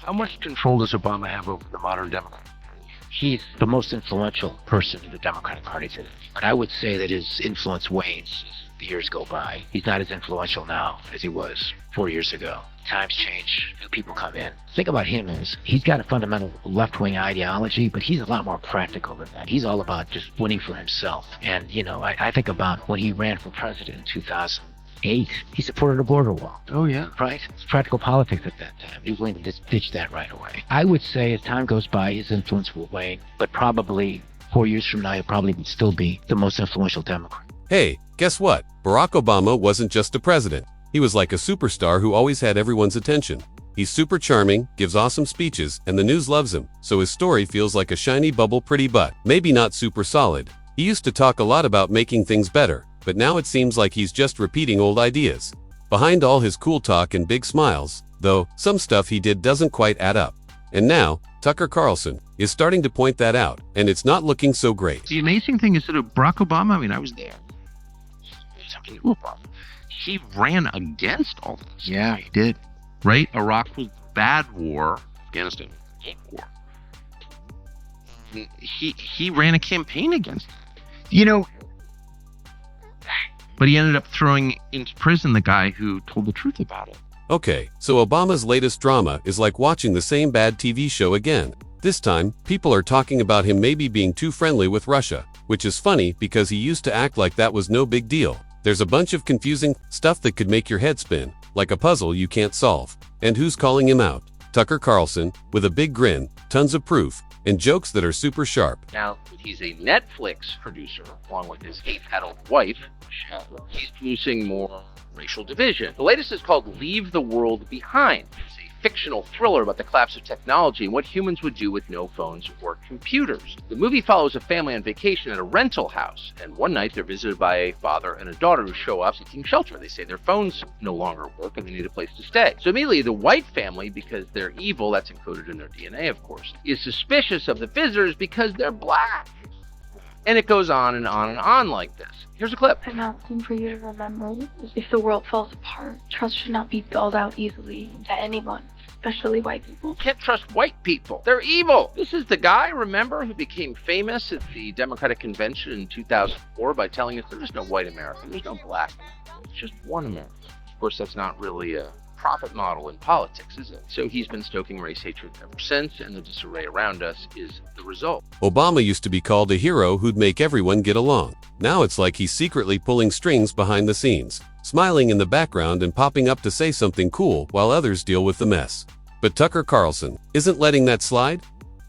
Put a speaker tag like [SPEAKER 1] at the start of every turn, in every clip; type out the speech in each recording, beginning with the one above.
[SPEAKER 1] How much control does Obama have over the modern Democrat?
[SPEAKER 2] He's the most influential person in the Democratic Party today. But I would say that his influence wanes as the years go by. He's not as influential now as he was 4 years ago. Times change, new people come in. Think about him as he's got a fundamental left-wing ideology, but he's a lot more practical than that. He's all about just winning for himself. And, I think about when he ran for president in 2008, he supported a border wall.
[SPEAKER 1] Oh, yeah.
[SPEAKER 2] Right? It's practical politics at that time. He was willing to just ditch that right away. I would say as time goes by, his influence will wane, but probably 4 years from now, he'll probably still be the most influential Democrat.
[SPEAKER 3] Hey, guess what? Barack Obama wasn't just a president. He was like a superstar who always had everyone's attention. He's super charming, gives awesome speeches, and the news loves him, so his story feels like a shiny bubble pretty but maybe not super solid. He used to talk a lot about making things better, but now it seems like he's just repeating old ideas. Behind all his cool talk and big smiles, though, some stuff he did doesn't quite add up. And now, Tucker Carlson is starting to point that out, and it's not looking so great.
[SPEAKER 1] The amazing thing is that Barack Obama, I was there. He ran against all this.
[SPEAKER 2] Yeah, he did.
[SPEAKER 1] Right? Iraq was bad war. Afghanistan was good war. He ran a campaign against it. But he ended up throwing into prison the guy who told the truth about it.
[SPEAKER 3] Okay, so Obama's latest drama is like watching the same bad TV show again. This time, people are talking about him maybe being too friendly with Russia, which is funny because he used to act like that was no big deal. There's a bunch of confusing stuff that could make your head spin, like a puzzle you can't solve. And who's calling him out? Tucker Carlson, with a big grin, tons of proof, and jokes that are super sharp.
[SPEAKER 4] Now, he's a Netflix producer, along with his eight-petaled wife, Michelle. He's producing more racial division. The latest is called Leave the World Behind. It's a fictional thriller about the collapse of technology and what humans would do with no phones or computers. The movie follows a family on vacation at a rental house, and one night they're visited by a father and a daughter who show up seeking shelter. They say their phones no longer work and they need a place to stay. So immediately the white family, because they're evil, that's encoded in their DNA of course, is suspicious of the visitors because they're black. And it goes on and on and on like this. Here's a clip.
[SPEAKER 5] An option for you to remember is if the world falls apart, trust should not be dulled out easily to anyone, especially white people.
[SPEAKER 4] You can't trust white people. They're evil. This is the guy, remember, who became famous at the Democratic Convention in 2004 by telling us there's no white America, there's no black America, it's just one America. Of course, that's not really a profit model in politics, is it? So he's been stoking race hatred ever since, and the disarray around us is the result.
[SPEAKER 3] Obama used to be called a hero who'd make everyone get along. Now it's like he's secretly pulling strings behind the scenes, smiling in the background and popping up to say something cool while others deal with the mess. But Tucker Carlson isn't letting that slide.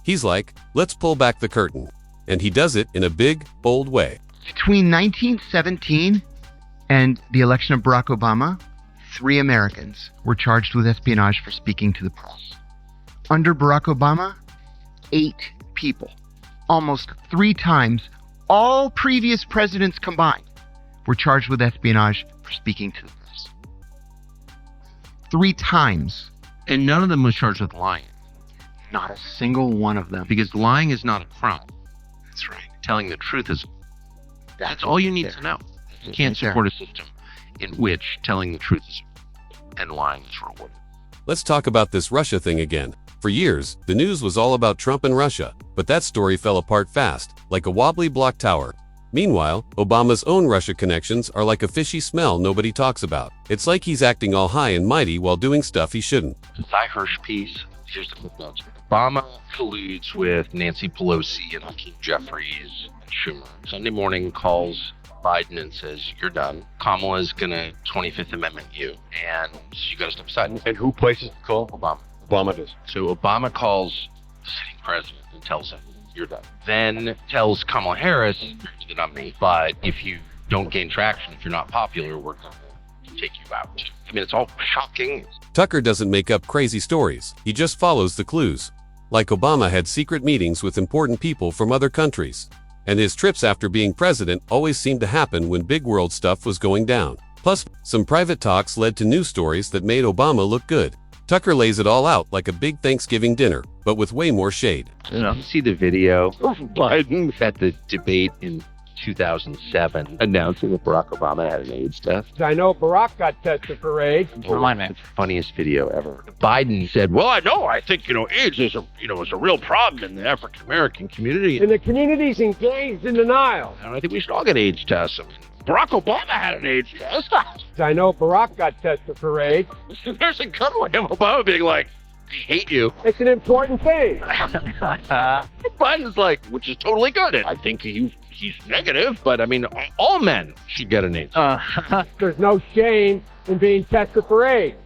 [SPEAKER 3] He's like, let's pull back the curtain. And he does it in a big, bold way.
[SPEAKER 6] Between 1917 and the election of Barack Obama, 3 Americans were charged with espionage for speaking to the press. Under Barack Obama, 8 people, almost 3 times all previous presidents combined, were charged with espionage for speaking to the press. 3 times.
[SPEAKER 1] And none of them was charged with lying.
[SPEAKER 6] Not a single one of them.
[SPEAKER 1] Because lying is not a crime.
[SPEAKER 6] That's right.
[SPEAKER 1] Telling the truth is. That's all you need to know. You can't support a system in which telling the truth is and lying is rewarded.
[SPEAKER 3] Let's talk about this Russia thing again. For years, the news was all about Trump and Russia, but that story fell apart fast, like a wobbly block tower. Meanwhile, Obama's own Russia connections are like a fishy smell nobody talks about. It's like he's acting all high and mighty while doing stuff he shouldn't.
[SPEAKER 1] The Cy Hirsch piece, here's the clip notes. Obama colludes with Nancy Pelosi and Hakeem Jeffries and Schumer. Sunday morning calls Biden and says, you're done. Kamala's gonna 25th Amendment you, and you gotta step aside.
[SPEAKER 7] And who places the call?
[SPEAKER 1] Obama.
[SPEAKER 7] Obama does.
[SPEAKER 1] So Obama calls the sitting president and tells him, you're done. Then tells Kamala Harris, you're the nominee, but if you don't gain traction, if you're not popular, we're gonna take you out. I mean, it's all shocking.
[SPEAKER 3] Tucker doesn't make up crazy stories. He just follows the clues. Like Obama had secret meetings with important people from other countries. And his trips after being president always seemed to happen when big world stuff was going down. Plus, some private talks led to news stories that made Obama look good. Tucker lays it all out like a big Thanksgiving dinner, but with way more shade.
[SPEAKER 4] You see the video of Biden at the debate in
[SPEAKER 1] 2007, announcing that Barack Obama had an AIDS test.
[SPEAKER 7] I know Barack got tested for AIDS.
[SPEAKER 2] Remind me.
[SPEAKER 1] It's the funniest video ever. Biden said, well, I think, AIDS is a real problem in the African American community.
[SPEAKER 7] And the community's engaged in denial.
[SPEAKER 1] And I think we should all get AIDS tests. I mean, Barack Obama had an AIDS test.
[SPEAKER 7] I know Barack got tested for AIDS.
[SPEAKER 1] There's a good one of Obama being like, I hate you.
[SPEAKER 7] It's an important thing.
[SPEAKER 1] Biden's like, which is totally good. I think he's negative, but I mean, all men should get an AIDS.
[SPEAKER 7] There's no shame in being tested for AIDS.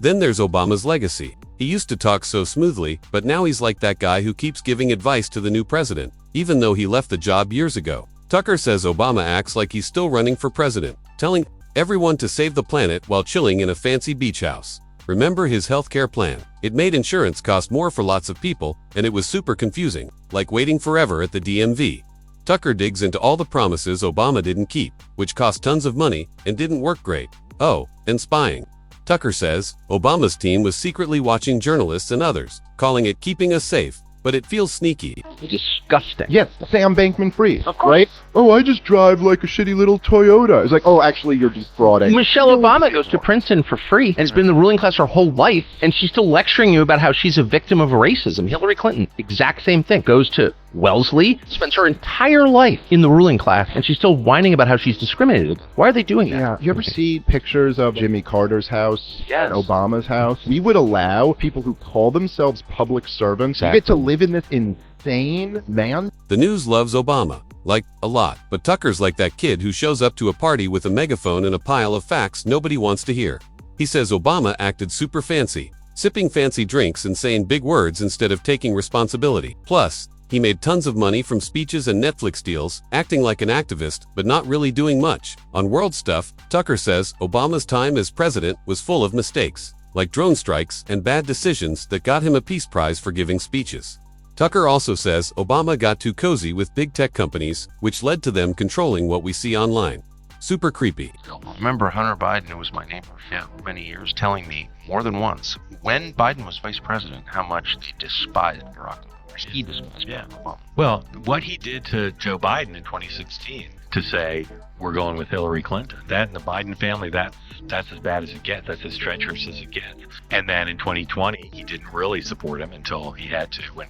[SPEAKER 3] Then there's Obama's legacy. He used to talk so smoothly, but now he's like that guy who keeps giving advice to the new president, even though he left the job years ago. Tucker says Obama acts like he's still running for president, telling everyone to save the planet while chilling in a fancy beach house. Remember his healthcare plan? It made insurance cost more for lots of people, and it was super confusing, like waiting forever at the DMV. Tucker digs into all the promises Obama didn't keep, which cost tons of money and didn't work great. Oh, and spying. Tucker says Obama's team was secretly watching journalists and others, calling it keeping us safe, but it feels sneaky.
[SPEAKER 1] Disgusting.
[SPEAKER 8] Yes, Sam Bankman-Fried,
[SPEAKER 1] Of course.
[SPEAKER 8] right? Oh, I just drive like a shitty little Toyota. It's like, oh, actually, you're just frauding.
[SPEAKER 4] Michelle Obama goes to Princeton for free and has been in the ruling class her whole life, and she's still lecturing you about how she's a victim of racism. Hillary Clinton, exact same thing, goes to Wellesley, spends her entire life in the ruling class, and she's still whining about how she's discriminated. Why are they doing that?
[SPEAKER 8] Yeah, you ever see pictures of Jimmy Carter's house
[SPEAKER 4] Yes.
[SPEAKER 8] and Obama's house? We would allow people who call themselves public servants to get to live in this insane man.
[SPEAKER 3] The news loves Obama, like, a lot, but Tucker's like that kid who shows up to a party with a megaphone and a pile of facts nobody wants to hear. He says Obama acted super fancy, sipping fancy drinks and saying big words instead of taking responsibility. Plus, he made tons of money from speeches and Netflix deals, acting like an activist, but not really doing much. On world stuff, Tucker says Obama's time as president was full of mistakes, like drone strikes and bad decisions that got him a Peace Prize for giving speeches. Tucker also says Obama got too cozy with big tech companies, which led to them controlling what we see online. Super creepy.
[SPEAKER 1] I remember Hunter Biden, who was my neighbor for many years, telling me more than once, when Biden was vice president, how much they despised Barack Obama. He despised Barack Obama.
[SPEAKER 9] Well, what he did to Joe Biden in 2016 to say we're going with Hillary Clinton, that and the Biden family, that's as bad as it gets. That's as treacherous as it gets. And then in 2020, he didn't really support him until he had to, when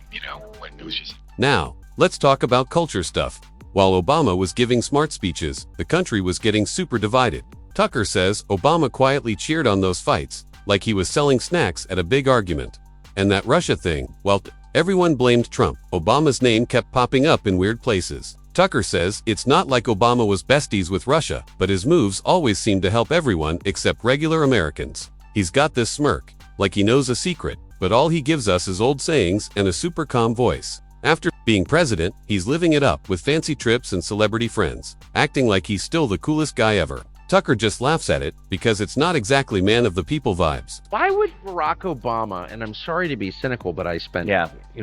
[SPEAKER 9] it was just.
[SPEAKER 3] Now, let's talk about culture stuff. While Obama was giving smart speeches, the country was getting super divided. Tucker says Obama quietly cheered on those fights, like he was selling snacks at a big argument. And that Russia thing, well, everyone blamed Trump. Obama's name kept popping up in weird places. Tucker says it's not like Obama was besties with Russia, but his moves always seem to help everyone except regular Americans. He's got this smirk, like he knows a secret, but all he gives us is old sayings and a super calm voice. After being president, he's living it up with fancy trips and celebrity friends, acting like he's still the coolest guy ever. Tucker just laughs at it because it's not exactly man of the people vibes.
[SPEAKER 4] Why would Barack Obama, and I'm sorry to be cynical, but I spent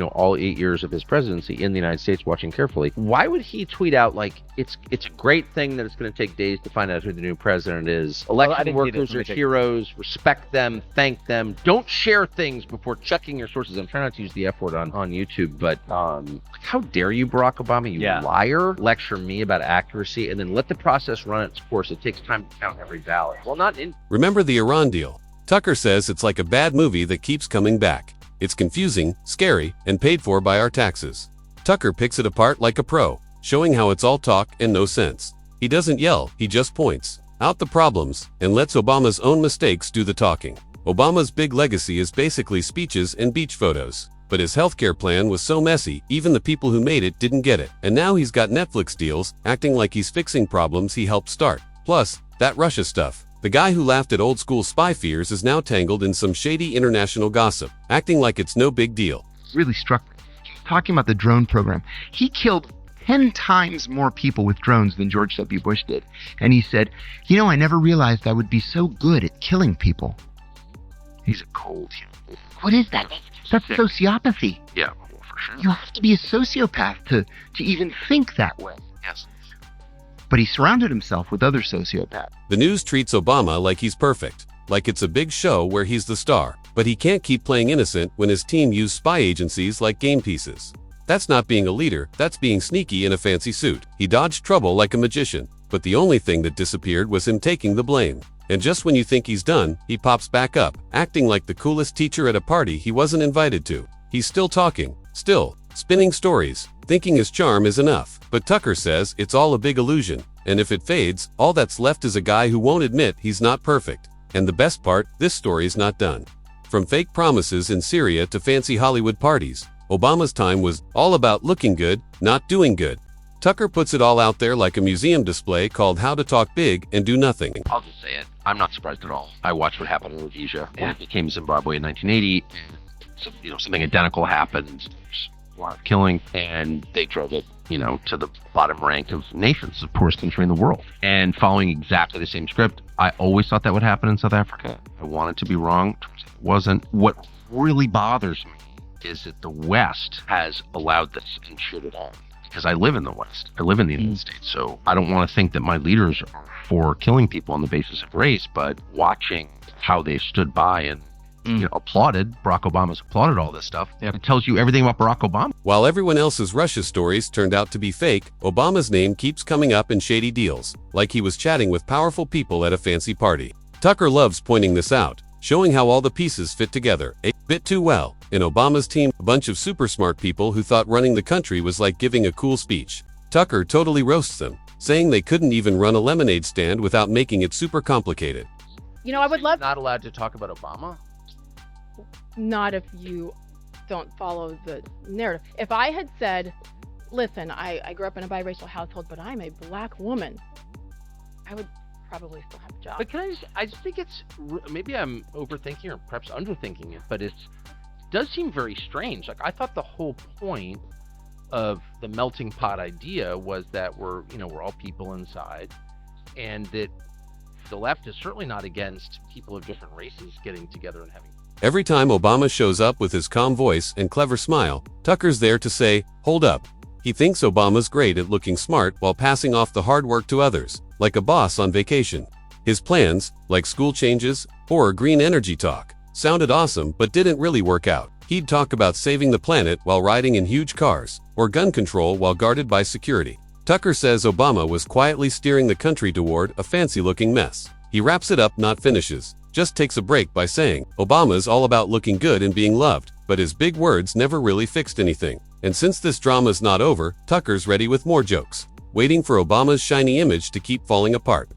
[SPEAKER 4] all 8 years of his presidency in the United States watching carefully. Why would he tweet out like it's a great thing that it's going to take days to find out who the new president is? Election workers are heroes. Respect them. Thank them. Don't share things before checking your sources. I'm trying not to use the F word on YouTube, but how dare you, Barack Obama? You liar! Lecture me about accuracy and then let the process run its course. It takes time to count every ballot. Well, not in.
[SPEAKER 3] Remember the Iran deal? Tucker says it's like a bad movie that keeps coming back. It's confusing, scary, and paid for by our taxes. Tucker picks it apart like a pro, showing how it's all talk and no sense. He doesn't yell, he just points out the problems and lets Obama's own mistakes do the talking. Obama's big legacy is basically speeches and beach photos. But his healthcare plan was so messy, even the people who made it didn't get it. And now he's got Netflix deals, acting like he's fixing problems he helped start. Plus, that Russia stuff. The guy who laughed at old school spy fears is now tangled in some shady international gossip, acting like it's no big deal.
[SPEAKER 6] Really struck me. He was talking about the drone program. He killed 10 times more people with drones than George W. Bush did. And he said, I never realized I would be so good at killing people. He's a cold human. What is that? That's sociopathy.
[SPEAKER 1] Yeah, well, for sure.
[SPEAKER 6] You have to be a sociopath to even think that way.
[SPEAKER 1] Yes.
[SPEAKER 6] But he surrounded himself with other sociopaths.
[SPEAKER 3] The news treats Obama like he's perfect, like it's a big show where he's the star, but he can't keep playing innocent when his team use spy agencies like game pieces. That's not being a leader, that's being sneaky in a fancy suit. He dodged trouble like a magician, but the only thing that disappeared was him taking the blame. And just when you think he's done, he pops back up, acting like the coolest teacher at a party he wasn't invited to. He's still talking, still spinning stories, thinking his charm is enough. But Tucker says it's all a big illusion, and if it fades, all that's left is a guy who won't admit he's not perfect. And the best part, this story's not done. From fake promises in Syria to fancy Hollywood parties, Obama's time was all about looking good, not doing good. Tucker puts it all out there like a museum display called How to Talk Big and Do Nothing.
[SPEAKER 1] I'll just say it. I'm not surprised at all. I watched what happened in Rhodesia, and it became Zimbabwe in 1980. And, something identical happened. There's a lot of killing, and they drove it, to the bottom rank of nations, the poorest country in the world. And following exactly the same script, I always thought that would happen in South Africa. I wanted to be wrong. Turns out it wasn't. What really bothers me is that the West has allowed this and cheered it on. Because I live in the West. I live in the United States. So I don't want to think that my leaders are for killing people on the basis of race, but watching how they stood by and applauded, Barack Obama's applauded all this stuff. It tells you everything about Barack Obama.
[SPEAKER 3] While everyone else's Russia stories turned out to be fake, Obama's name keeps coming up in shady deals, like he was chatting with powerful people at a fancy party. Tucker loves pointing this out, showing how all the pieces fit together a bit too well. In Obama's team, a bunch of super smart people who thought running the country was like giving a cool speech. Tucker totally roasts them, saying they couldn't even run a lemonade stand without making it super complicated.
[SPEAKER 10] I would love...
[SPEAKER 4] Not allowed to talk about Obama?
[SPEAKER 10] Not if you don't follow the narrative. If I had said, listen, I grew up in a biracial household, but I'm a black woman, I would probably still have a job.
[SPEAKER 4] But I just think it's, maybe I'm overthinking or perhaps underthinking it, but it does seem very strange. Like, I thought the whole point of the melting pot idea was that we're all people inside, and that the left is certainly not against people of different races getting together and having...
[SPEAKER 3] Every time Obama shows up with his calm voice and clever smile, Tucker's there to say, hold up. He thinks Obama's great at looking smart while passing off the hard work to others, like a boss on vacation. His plans, like school changes or green energy talk, sounded awesome but didn't really work out. He'd talk about saving the planet while riding in huge cars, or gun control while guarded by security. Tucker says Obama was quietly steering the country toward a fancy-looking mess. He wraps it up, not finishes. Just takes a break by saying, Obama's all about looking good and being loved, but his big words never really fixed anything. And since this drama's not over, Tucker's ready with more jokes, waiting for Obama's shiny image to keep falling apart.